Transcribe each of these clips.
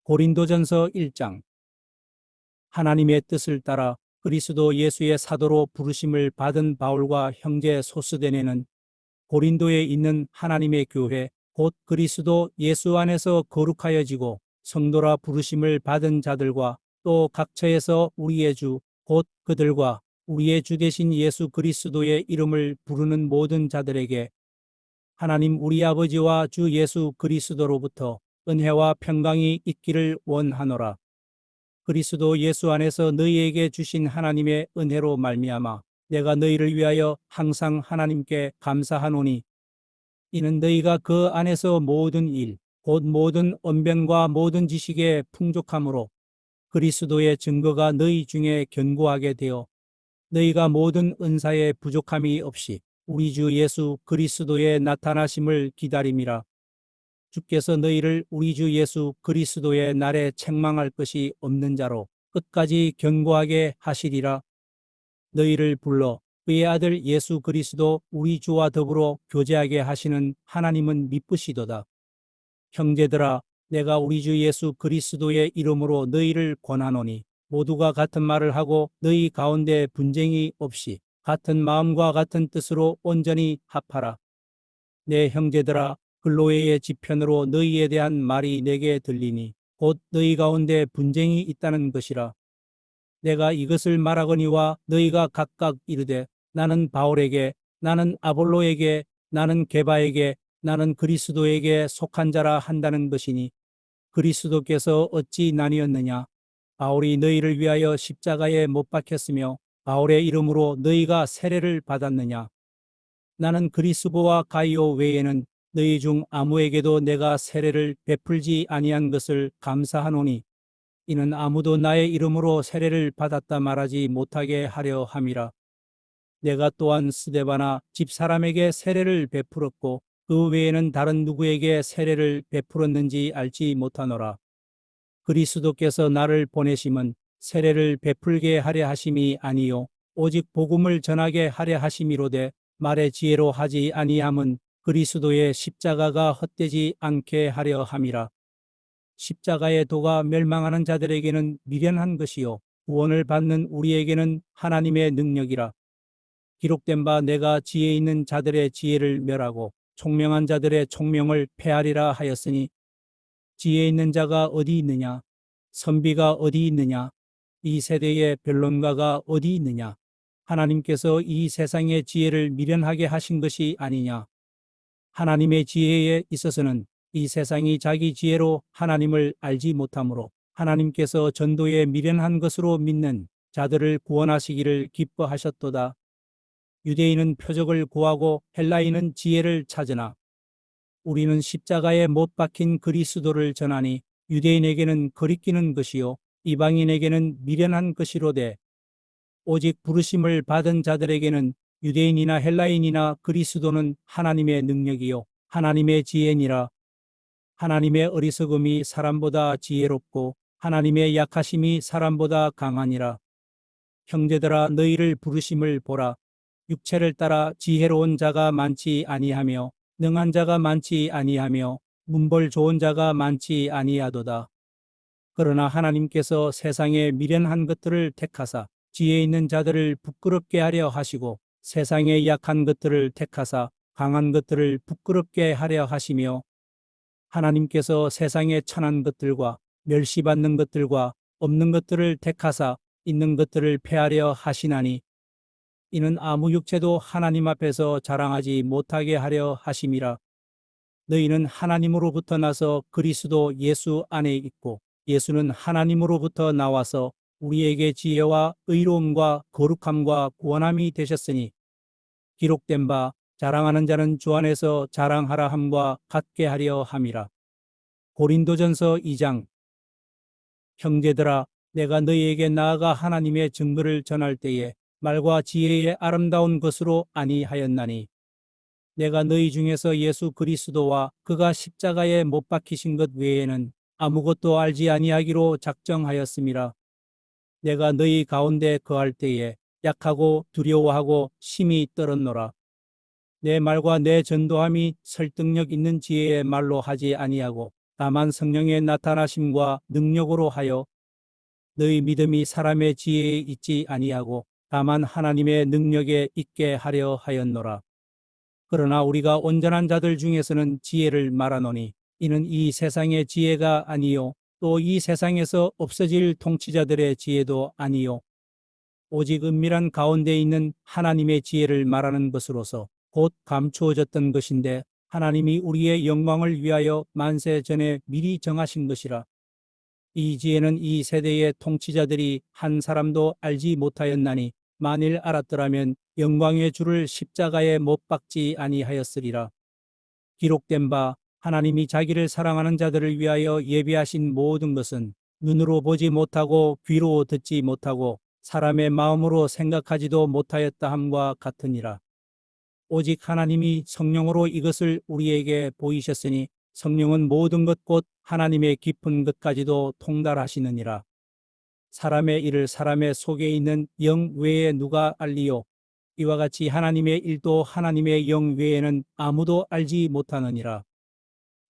고린도전서 1장. 하나님의 뜻을 따라 그리스도 예수의 사도로 부르심을 받은 바울과 형제 소스데네는 고린도에 있는 하나님의 교회 곧 그리스도 예수 안에서 거룩하여지고 성도라 부르심을 받은 자들과 또 각처에서 우리의 주 곧 그들과 우리의 주 되신 예수 그리스도의 이름을 부르는 모든 자들에게 하나님 우리 아버지와 주 예수 그리스도로부터 은혜와 평강이 있기를 원하노라. 그리스도 예수 안에서 너희에게 주신 하나님의 은혜로 말미암아 내가 너희를 위하여 항상 하나님께 감사하노니 이는 너희가 그 안에서 모든 일 곧 모든 언변과 모든 지식의 풍족함으로 그리스도의 증거가 너희 중에 견고하게 되어 너희가 모든 은사에 부족함이 없이 우리 주 예수 그리스도의 나타나심을 기다림이라. 주께서 너희를 우리 주 예수 그리스도의 날에 책망할 것이 없는 자로 끝까지 견고하게 하시리라. 너희를 불러 그의 아들 예수 그리스도 우리 주와 더불어 교제하게 하시는 하나님은 미쁘시도다. 형제들아, 내가 우리 주 예수 그리스도의 이름으로 너희를 권하노니 모두가 같은 말을 하고 너희 가운데 분쟁이 없이 같은 마음과 같은 뜻으로 온전히 합하라. 내 형제들아, 글로에의 지편으로 너희에 대한 말이 내게 들리니 곧 너희 가운데 분쟁이 있다는 것이라. 내가 이것을 말하거니와 너희가 각각 이르되 나는 바울에게, 나는 아볼로에게, 나는 게바에게, 나는 그리스도에게 속한 자라 한다는 것이니 그리스도께서 어찌 나뉘었느냐? 바울이 너희를 위하여 십자가에 못 박혔으며 바울의 이름으로 너희가 세례를 받았느냐? 나는 그리스도와 가이오 외에는 너희 중 아무에게도 내가 세례를 베풀지 아니한 것을 감사하노니 이는 아무도 나의 이름으로 세례를 받았다 말하지 못하게 하려 함이라. 내가 또한 스데바나 집사람에게 세례를 베풀었고 그 외에는 다른 누구에게 세례를 베풀었는지 알지 못하노라. 그리스도께서 나를 보내심은 세례를 베풀게 하려 하심이 아니요 오직 복음을 전하게 하려 하심이로되 말의 지혜로 하지 아니함은 그리스도의 십자가가 헛되지 않게 하려 함이라. 십자가의 도가 멸망하는 자들에게는 미련한 것이요 구원을 받는 우리에게는 하나님의 능력이라. 기록된 바 내가 지혜 있는 자들의 지혜를 멸하고 총명한 자들의 총명을 폐하리라 하였으니 지혜 있는 자가 어디 있느냐? 선비가 어디 있느냐? 이 세대의 변론가가 어디 있느냐? 하나님께서 이 세상의 지혜를 미련하게 하신 것이 아니냐? 하나님의 지혜에 있어서는 이 세상이 자기 지혜로 하나님을 알지 못하므로 하나님께서 전도에 미련한 것으로 믿는 자들을 구원하시기를 기뻐하셨도다. 유대인은 표적을 구하고 헬라인은 지혜를 찾으나 우리는 십자가에 못 박힌 그리스도를 전하니 유대인에게는 거리끼는 것이요 이방인에게는 미련한 것이로되 오직 부르심을 받은 자들에게는 유대인이나 헬라인이나 그리스도는 하나님의 능력이요 하나님의 지혜니라. 하나님의 어리석음이 사람보다 지혜롭고 하나님의 약하심이 사람보다 강하니라. 형제들아, 너희를 부르심을 보라. 육체를 따라 지혜로운 자가 많지 아니하며 능한 자가 많지 아니하며 문벌 좋은 자가 많지 아니하도다. 그러나 하나님께서 세상에 미련한 것들을 택하사 지혜 있는 자들을 부끄럽게 하려 하시고 세상에 약한 것들을 택하사 강한 것들을 부끄럽게 하려 하시며 하나님께서 세상에 천한 것들과 멸시받는 것들과 없는 것들을 택하사 있는 것들을 폐하려 하시나니 이는 아무 육체도 하나님 앞에서 자랑하지 못하게 하려 하심이라. 너희는 하나님으로부터 나서 그리스도 예수 안에 있고 예수는 하나님으로부터 나와서 우리에게 지혜와 의로움과 거룩함과 구원함이 되셨으니 기록된 바 자랑하는 자는 주 안에서 자랑하라 함과 같게 하려 함이라. 고린도전서 2장. 형제들아, 내가 너희에게 나아가 하나님의 증거를 전할 때에 말과 지혜의 아름다운 것으로 아니하였나니 내가 너희 중에서 예수 그리스도와 그가 십자가에 못 박히신 것 외에는 아무것도 알지 아니하기로 작정하였음이라. 내가 너희 가운데 거할 때에 약하고 두려워하고 심히 떨었노라. 내 말과 내 전도함이 설득력 있는 지혜의 말로 하지 아니하고 다만 성령의 나타나심과 능력으로 하여 너희 믿음이 사람의 지혜에 있지 아니하고 다만 하나님의 능력에 있게 하려 하였노라. 그러나 우리가 온전한 자들 중에서는 지혜를 말하노니 이는 이 세상의 지혜가 아니요 또 이 세상에서 없어질 통치자들의 지혜도 아니요 오직 은밀한 가운데 있는 하나님의 지혜를 말하는 것으로서 곧 감추어졌던 것인데 하나님이 우리의 영광을 위하여 만세 전에 미리 정하신 것이라. 이 지혜는 이 세대의 통치자들이 한 사람도 알지 못하였나니 만일 알았더라면 영광의 주를 십자가에 못 박지 아니하였으리라. 기록된 바 하나님이 자기를 사랑하는 자들을 위하여 예비하신 모든 것은 눈으로 보지 못하고 귀로 듣지 못하고 사람의 마음으로 생각하지도 못하였다 함과 같으니라. 오직 하나님이 성령으로 이것을 우리에게 보이셨으니 성령은 모든 것 곧 하나님의 깊은 것까지도 통달하시느니라. 사람의 일을 사람의 속에 있는 영 외에 누가 알리요? 이와 같이 하나님의 일도 하나님의 영 외에는 아무도 알지 못하느니라.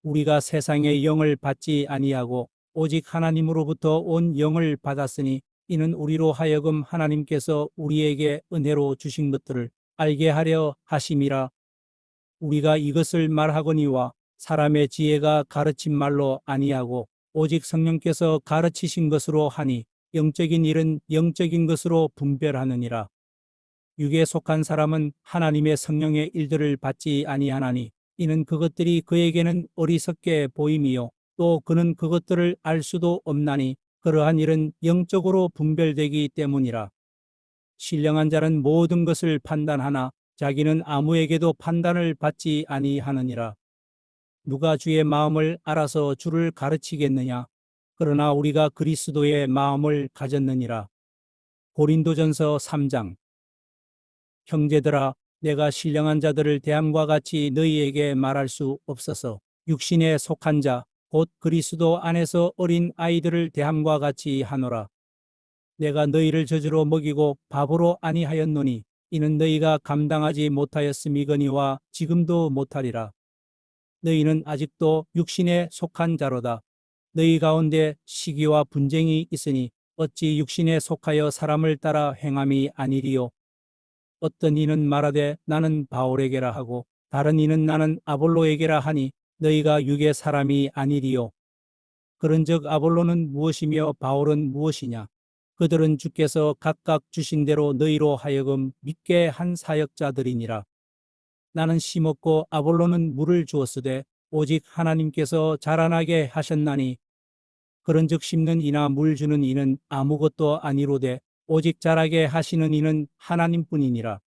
우리가 세상의 영을 받지 아니하고 오직 하나님으로부터 온 영을 받았으니 이는 우리로 하여금 하나님께서 우리에게 은혜로 주신 것들을 알게 하려 하심이라. 우리가 이것을 말하거니와 사람의 지혜가 가르친 말로 아니하고 오직 성령께서 가르치신 것으로 하니 영적인 일은 영적인 것으로 분별하느니라. 육에 속한 사람은 하나님의 성령의 일들을 받지 아니하나니 이는 그것들이 그에게는 어리석게 보임이요 또 그는 그것들을 알 수도 없나니 그러한 일은 영적으로 분별되기 때문이라. 신령한 자는 모든 것을 판단하나 자기는 아무에게도 판단을 받지 아니하느니라. 누가 주의 마음을 알아서 주를 가르치겠느냐? 그러나 우리가 그리스도의 마음을 가졌느니라. 고린도전서 3장. 형제들아, 내가 신령한 자들을 대함과 같이 너희에게 말할 수 없어서 육신에 속한 자, 곧 그리스도 안에서 어린 아이들을 대함과 같이 하노라. 내가 너희를 젖으로 먹이고 밥으로 아니하였노니 이는 너희가 감당하지 못하였음이거니와 지금도 못하리라. 너희는 아직도 육신에 속한 자로다. 너희 가운데 시기와 분쟁이 있으니 어찌 육신에 속하여 사람을 따라 행함이 아니리요. 어떤 이는 말하되 나는 바울에게라 하고 다른 이는 나는 아볼로에게라 하니 너희가 육의 사람이 아니리요. 그런즉 아볼로는 무엇이며 바울은 무엇이냐? 그들은 주께서 각각 주신 대로 너희로 하여금 믿게 한 사역자들이니라. 나는 심었고 아볼로는 물을 주었으되 오직 하나님께서 자라나게 하셨나니 그런즉 심는 이나 물 주는 이는 아무것도 아니로되 오직 자라게 하시는 이는 하나님뿐이니라.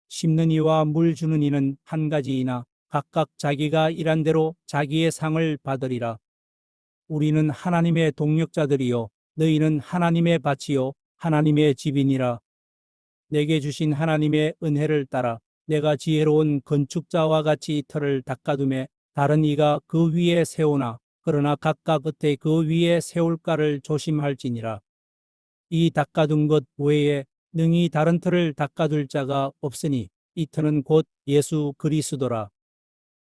심는 이와 물 주는 이는 한 가지이나 각각 자기가 일한 대로 자기의 상을 받으리라. 우리는 하나님의 동력자들이요 너희는 하나님의 밭이요 하나님의 집이니라. 내게 주신 하나님의 은혜를 따라 내가 지혜로운 건축자와 같이 터를 닦아둠에 다른 이가 그 위에 세우나 그러나 각각 어때 그 위에 세울까를 조심할지니라. 이 닦아둔 것 외에 능히 다른 터를 닦아둘 자가 없으니 이 터는 곧 예수 그리스도라.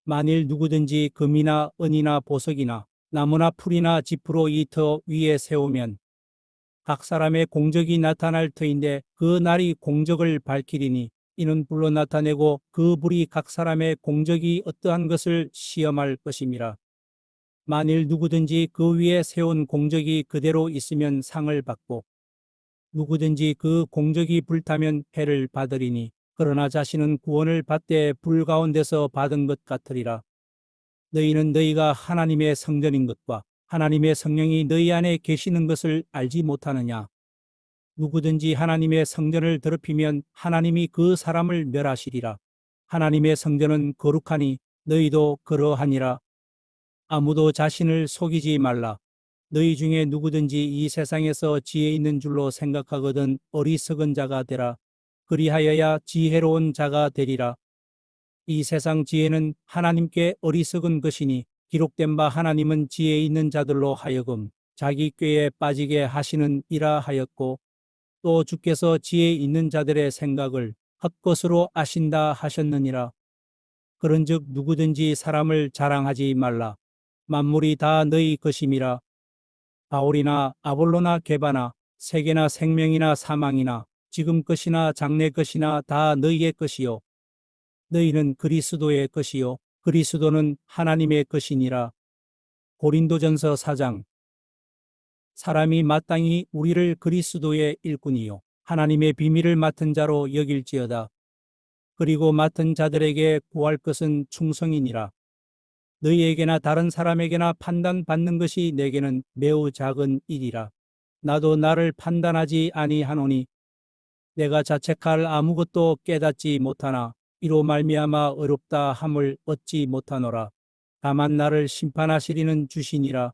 만일 누구든지 금이나 은이나 보석이나 나무나 풀이나 지프로 이 터 위에 세우면 각 사람의 공적이 나타날 터인데 그 날이 공적을 밝히리니 이는 불로 나타내고 그 불이 각 사람의 공적이 어떠한 것을 시험할 것임이라. 만일 누구든지 그 위에 세운 공적이 그대로 있으면 상을 받고 누구든지 그 공적이 불타면 해를 받으리니 그러나 자신은 구원을 받되 불 가운데서 받은 것 같으리라. 너희는 너희가 하나님의 성전인 것과 하나님의 성령이 너희 안에 계시는 것을 알지 못하느냐? 누구든지 하나님의 성전을 더럽히면 하나님이 그 사람을 멸하시리라. 하나님의 성전은 거룩하니 너희도 그러하니라. 아무도 자신을 속이지 말라. 너희 중에 누구든지 이 세상에서 지혜 있는 줄로 생각하거든 어리석은 자가 되라. 그리하여야 지혜로운 자가 되리라. 이 세상 지혜는 하나님께 어리석은 것이니 기록된 바 하나님은 지혜 있는 자들로 하여금 자기 꾀에 빠지게 하시는 이라 하였고 또 주께서 지혜 있는 자들의 생각을 헛것으로 아신다 하셨느니라. 그런즉 누구든지 사람을 자랑하지 말라. 만물이 다 너희 것임이라. 바울이나 아볼로나 게바나 세계나 생명이나 사망이나 지금 것이나 장래 것이나 다 너희의 것이요 너희는 그리스도의 것이요 그리스도는 하나님의 것이니라. 고린도전서 4장. 사람이 마땅히 우리를 그리스도의 일꾼이요 하나님의 비밀을 맡은 자로 여길지어다. 그리고 맡은 자들에게 구할 것은 충성이니라. 너희에게나 다른 사람에게나 판단받는 것이 내게는 매우 작은 일이라. 나도 나를 판단하지 아니하노니 내가 자책할 아무것도 깨닫지 못하나 이로 말미암아 어렵다 함을 얻지 못하노라. 다만 나를 심판하시리는 주시니라.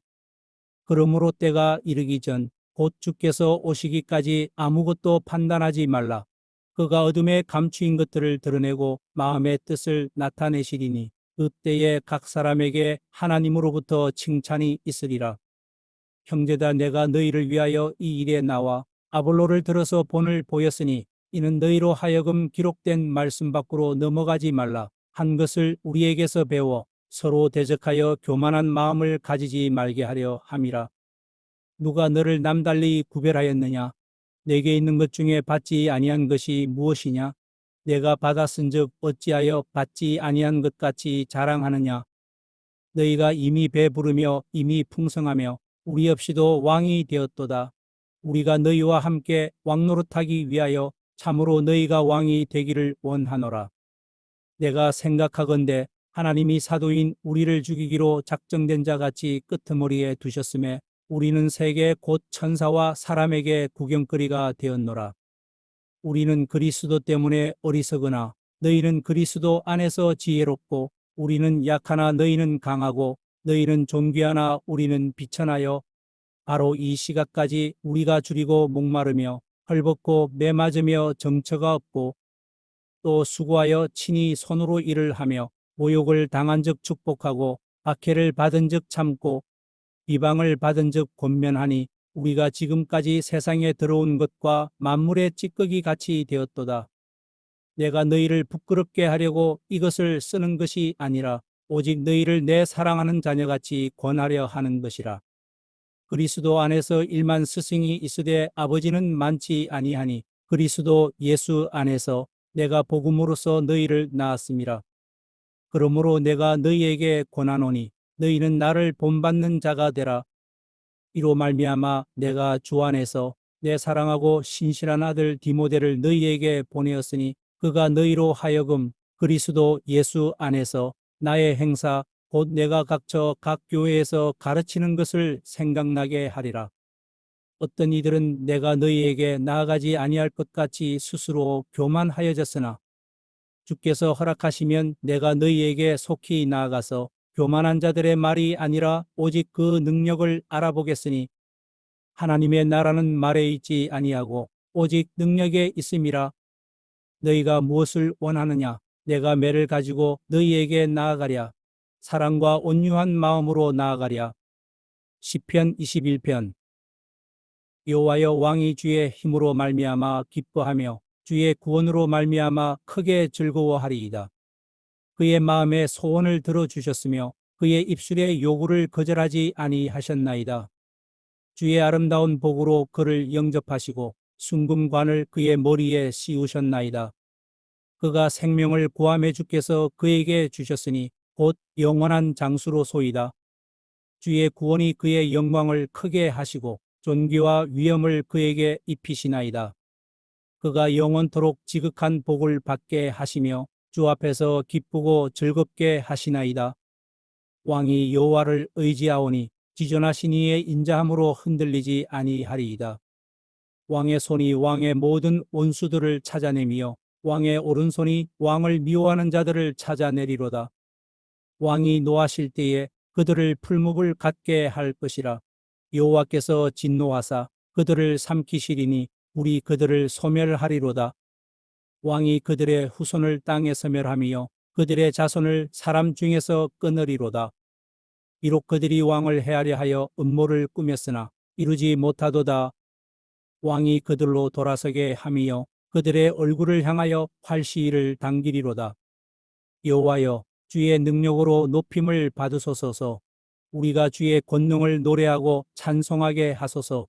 그러므로 때가 이르기 전 곧 주께서 오시기까지 아무것도 판단하지 말라. 그가 어둠에 감추인 것들을 드러내고 마음의 뜻을 나타내시리니 그때에 각 사람에게 하나님으로부터 칭찬이 있으리라. 형제다, 내가 너희를 위하여 이 일에 나와 아볼로를 들어서 본을 보였으니 이는 너희로 하여금 기록된 말씀 밖으로 넘어가지 말라 한 것을 우리에게서 배워 서로 대적하여 교만한 마음을 가지지 말게 하려 함이라. 누가 너를 남달리 구별하였느냐? 내게 있는 것 중에 받지 아니한 것이 무엇이냐? 내가 받았은즉 어찌하여 받지 아니한 것 같이 자랑하느냐? 너희가 이미 배부르며 이미 풍성하며 우리 없이도 왕이 되었도다. 우리가 너희와 함께 왕노릇하기 위하여 참으로 너희가 왕이 되기를 원하노라. 내가 생각하건대 하나님이 사도인 우리를 죽이기로 작정된 자 같이 끄트머리에 두셨음에 우리는 세계 곧 천사와 사람에게 구경거리가 되었노라. 우리는 그리스도 때문에 어리석으나 너희는 그리스도 안에서 지혜롭고 우리는 약하나 너희는 강하고 너희는 존귀하나 우리는 비천하여 바로 이 시각까지 우리가 줄이고 목마르며 헐벗고 매맞으며 정처가 없고 또 수고하여 친히 손으로 일을 하며 모욕을 당한 즉 축복하고 박해를 받은 즉 참고 비방을 받은 즉 권면하니 우리가 지금까지 세상에 들어온 것과 만물의 찌꺼기 같이 되었도다. 내가 너희를 부끄럽게 하려고 이것을 쓰는 것이 아니라 오직 너희를 내 사랑하는 자녀같이 권하려 하는 것이라. 그리스도 안에서 일만 스승이 있으되 아버지는 많지 아니하니 그리스도 예수 안에서 내가 복음으로써 너희를 낳았음이라. 그러므로 내가 너희에게 권하노니 너희는 나를 본받는 자가 되라. 이로 말미암아 내가 주 안에서 내 사랑하고 신실한 아들 디모데를 너희에게 보내었으니 그가 너희로 하여금 그리스도 예수 안에서 나의 행사 곧 내가 각처 각 교회에서 가르치는 것을 생각나게 하리라. 어떤 이들은 내가 너희에게 나아가지 아니할 것 같이 스스로 교만하여졌으나 주께서 허락하시면 내가 너희에게 속히 나아가서 교만한 자들의 말이 아니라 오직 그 능력을 알아보겠으니 하나님의 나라는 말에 있지 아니하고 오직 능력에 있음이라. 너희가 무엇을 원하느냐? 내가 매를 가지고 너희에게 나아가랴. 사랑과 온유한 마음으로 나아가랴. 시편 21편. 여호와여, 왕이 주의 힘으로 말미암아 기뻐하며 주의 구원으로 말미암아 크게 즐거워하리이다. 그의 마음에 소원을 들어주셨으며 그의 입술의 요구를 거절하지 아니하셨나이다. 주의 아름다운 복으로 그를 영접하시고 순금관을 그의 머리에 씌우셨나이다. 그가 생명을 구함에 주께서 그에게 주셨으니 곧 영원한 장수로소이다. 주의 구원이 그의 영광을 크게 하시고 존귀와 위엄을 그에게 입히시나이다. 그가 영원토록 지극한 복을 받게 하시며 주 앞에서 기쁘고 즐겁게 하시나이다. 왕이 여호와를 의지하오니 지존하신 이의 인자함으로 흔들리지 아니하리이다. 왕의 손이 왕의 모든 원수들을 찾아내며 왕의 오른손이 왕을 미워하는 자들을 찾아내리로다. 왕이 노하실 때에 그들을 풀무불 같게 할 것이라. 여호와께서 진노하사 그들을 삼키시리니 우리 그들을 소멸하리로다. 왕이 그들의 후손을 땅에서 멸하며 그들의 자손을 사람 중에서 끊으리로다. 비록 그들이 왕을 해하려 하여 음모를 꾸몄으나 이루지 못하도다. 왕이 그들로 돌아서게 하며 그들의 얼굴을 향하여 활시위를 당기리로다. 여호와여, 주의 능력으로 높임을 받으소서. 우리가 주의 권능을 노래하고 찬송하게 하소서.